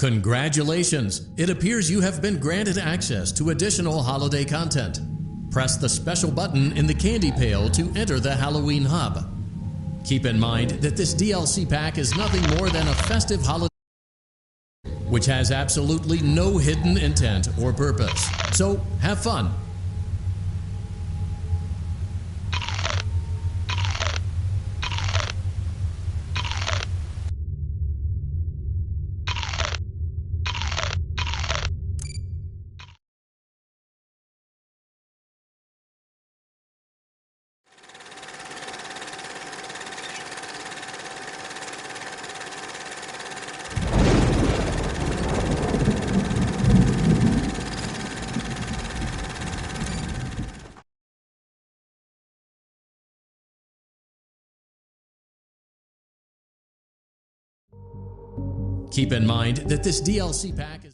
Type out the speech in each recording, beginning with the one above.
Congratulations! It appears you have been granted access to additional holiday content. Press the special button in the candy pail to enter the Halloween hub. Keep in mind that this DLC pack is nothing more than a festive holiday which has absolutely no hidden intent or purpose. So, have fun. Keep in mind that this DLC pack is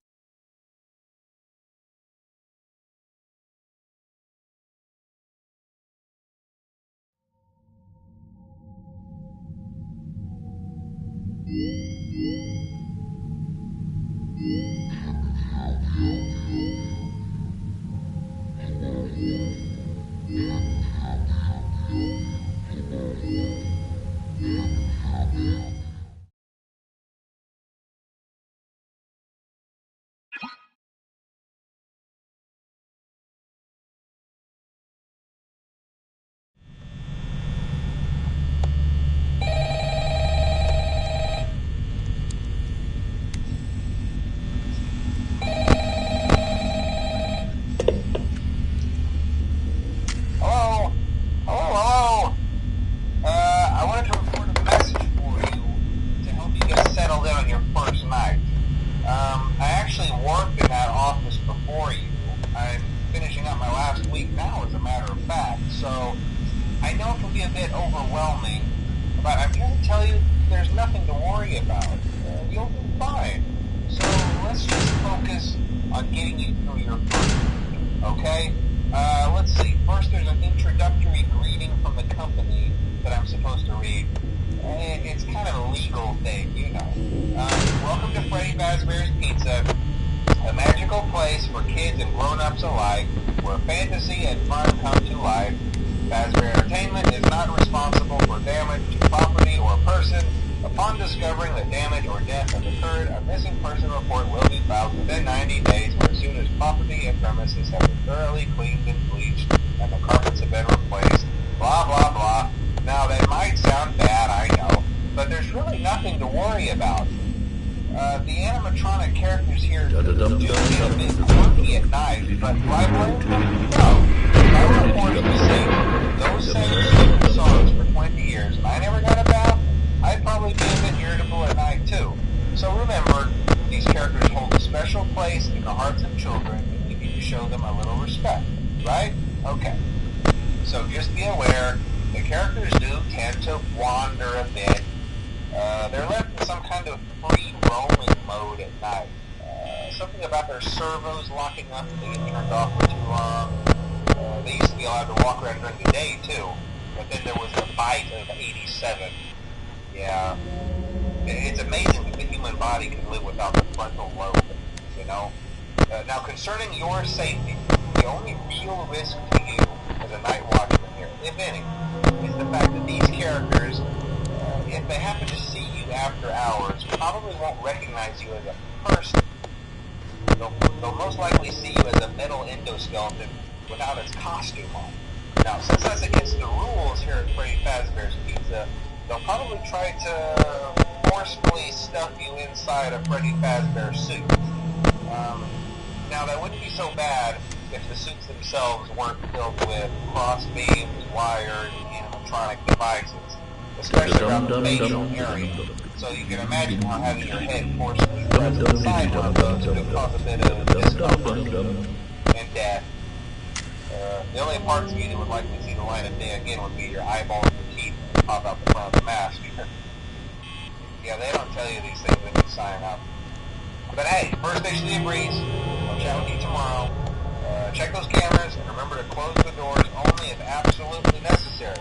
check those cameras and remember to close the doors only if absolutely necessary.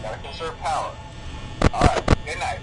Gotta conserve power. Alright, good night.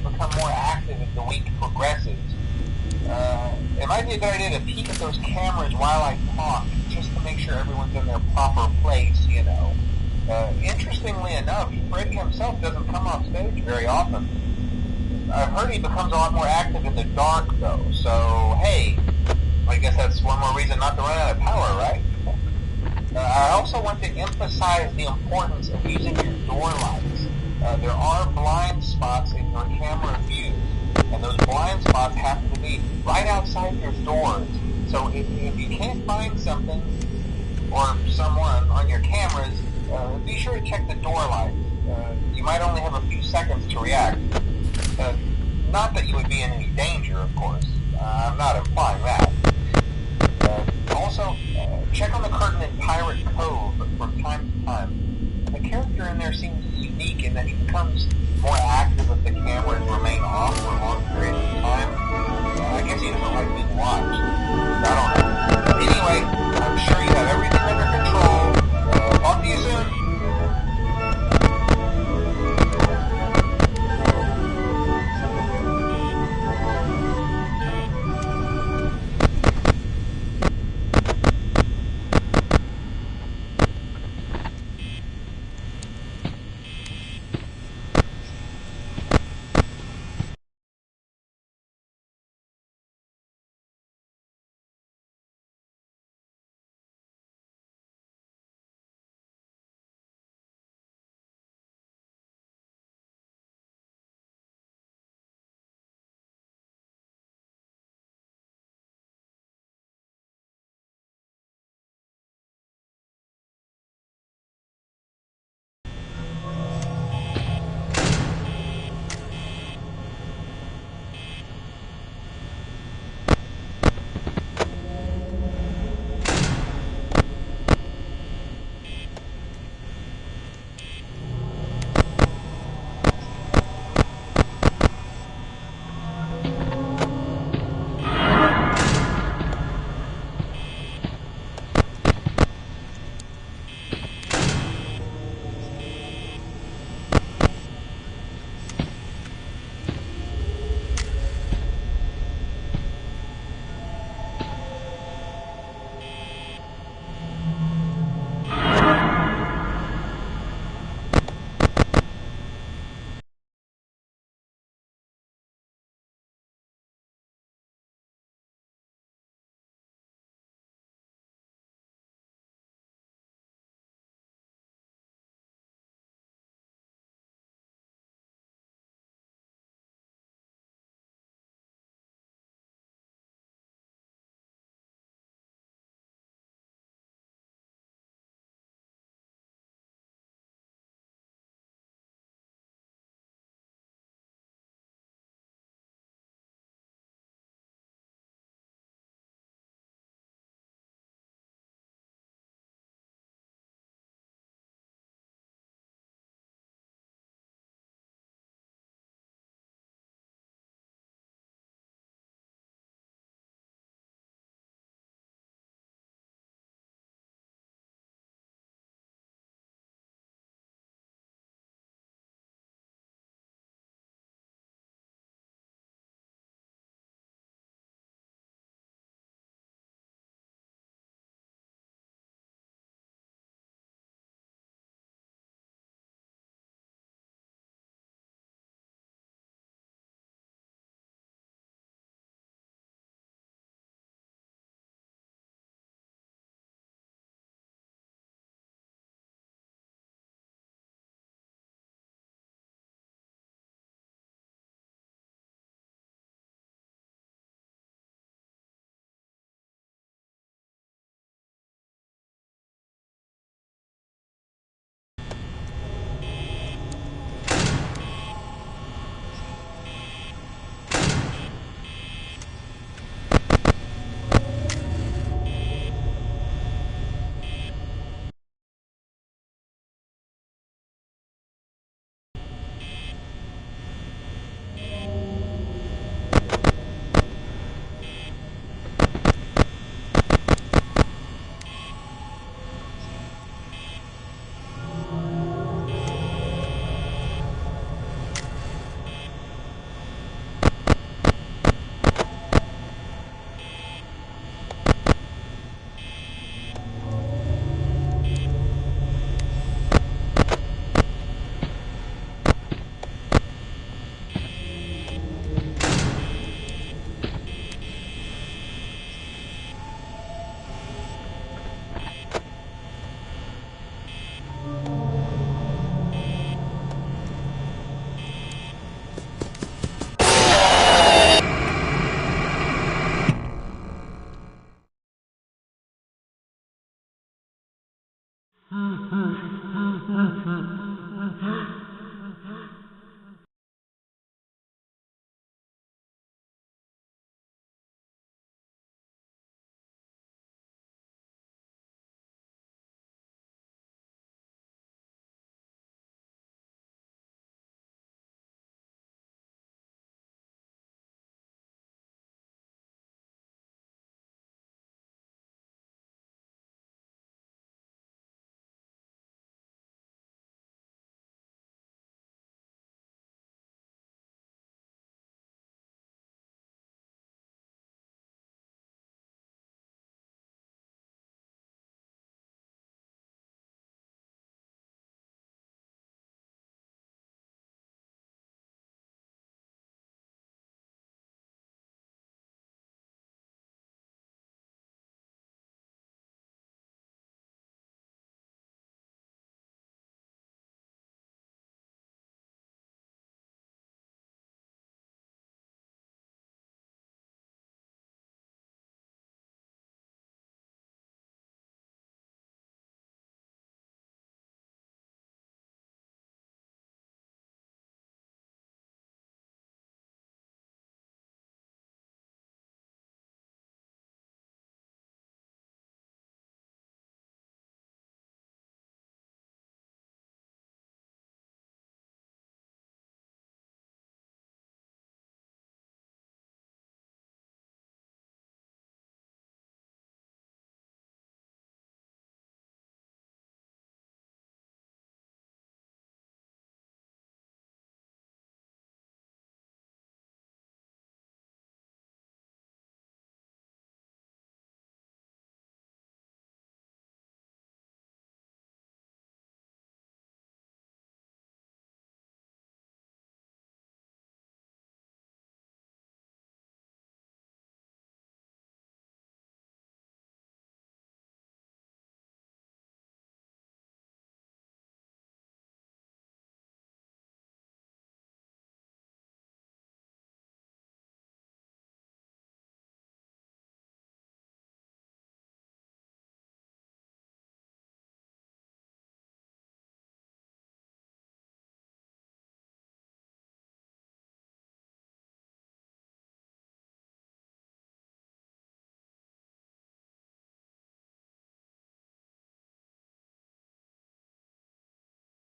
to become more active as the week progresses. It might be a good idea to peek at those cameras while I talk, just to make sure everyone's in their proper place, you know. Interestingly enough, Freddy himself doesn't come off stage very often. I've heard he becomes a lot more active in the dark, though, so, hey, I guess that's one more reason not to run out of power, right? I also want to emphasize the importance of using your door lights. There are blind spots in your camera view, and those blind spots happen to be right outside your doors. So if you can't find something or someone on your cameras, be sure to check the door lights. You might only have a few seconds to react. Not that you would be in any danger, of course. I'm not implying that. Also, check on the curtain in Pirate Cove from time to time. The character in there seems unique in that he becomes more active if the cameras remain off for long periods of time. I guess he doesn't like being watched. I don't know. Anyway, I'm sure you have everything under control. Talk to you soon.